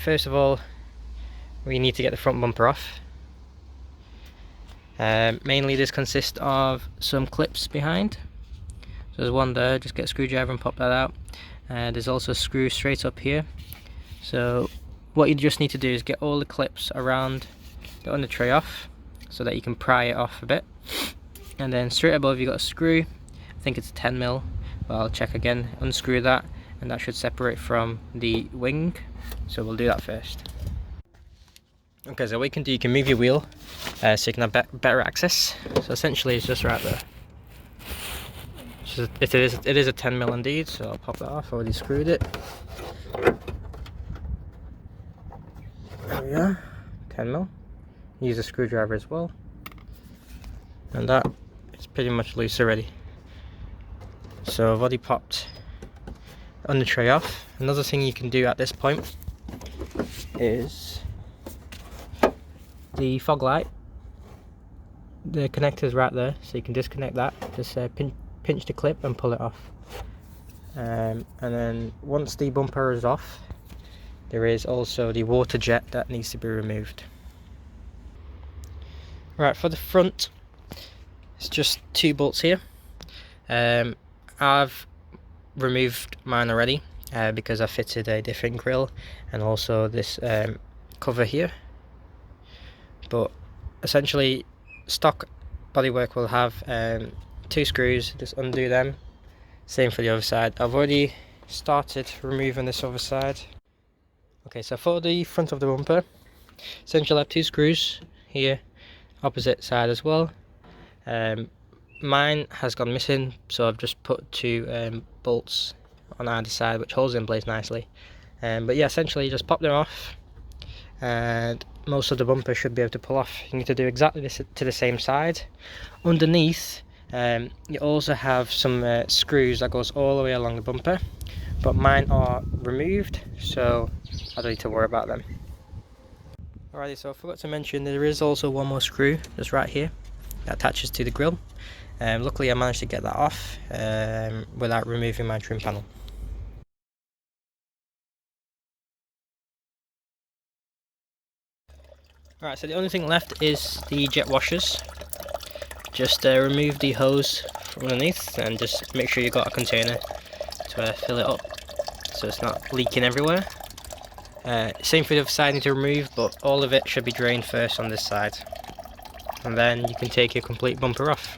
First of all, we need to get the front bumper off. Mainly this consists of some clips behind. So there's one there, just get a screwdriver and pop that out. There's also a screw straight up here. So what you just need to do is get all the clips around the under tray off so that you can pry it off a bit. And then straight above you got a screw, I think it's a 10mm, but I'll check again. Unscrew that and that should separate from the wing. So we'll do that first. Okay, so what you can do, you can move your wheel so you can have better access. So essentially it's just right there. It is a 10mm indeed, so I'll pop that off. I already screwed it. There we are, 10mm. Use a screwdriver as well. And that is pretty much loose already. So I've already popped the under tray off. Another thing you can do at this point is the fog light. The connector's right there, so you can disconnect that. Just pinch the clip and pull it off. And then once the bumper is off, there is also the water jet that needs to be removed. Right, for the front, it's just 2 bolts here. I've removed mine already because I fitted a different grill and also this cover here. But essentially, stock bodywork will have 2 screws. Just undo them. Same for the other side. I've already started removing this other side. Okay, so for the front of the bumper, essentially I have 2 screws here, opposite side as well. Mine has gone missing, so I've just put 2 bolts on either side, which holds it in place nicely. But yeah, essentially just pop them off, and most of the bumper should be able to pull off. You need to do exactly this to the same side. Underneath, you also have some screws that goes all the way along the bumper, but mine are removed, so I don't need to worry about them. Alrighty, so I forgot to mention there is also one more screw just right here that attaches to the grille. Luckily I managed to get that off without removing my trim panel. Alright, so the only thing left is the jet washers. Just remove the hose from underneath and just make sure you've got a container to fill it up so it's not leaking everywhere. Same for the other side, you need to remove, but all of it should be drained first on this side. And then you can take your complete bumper off.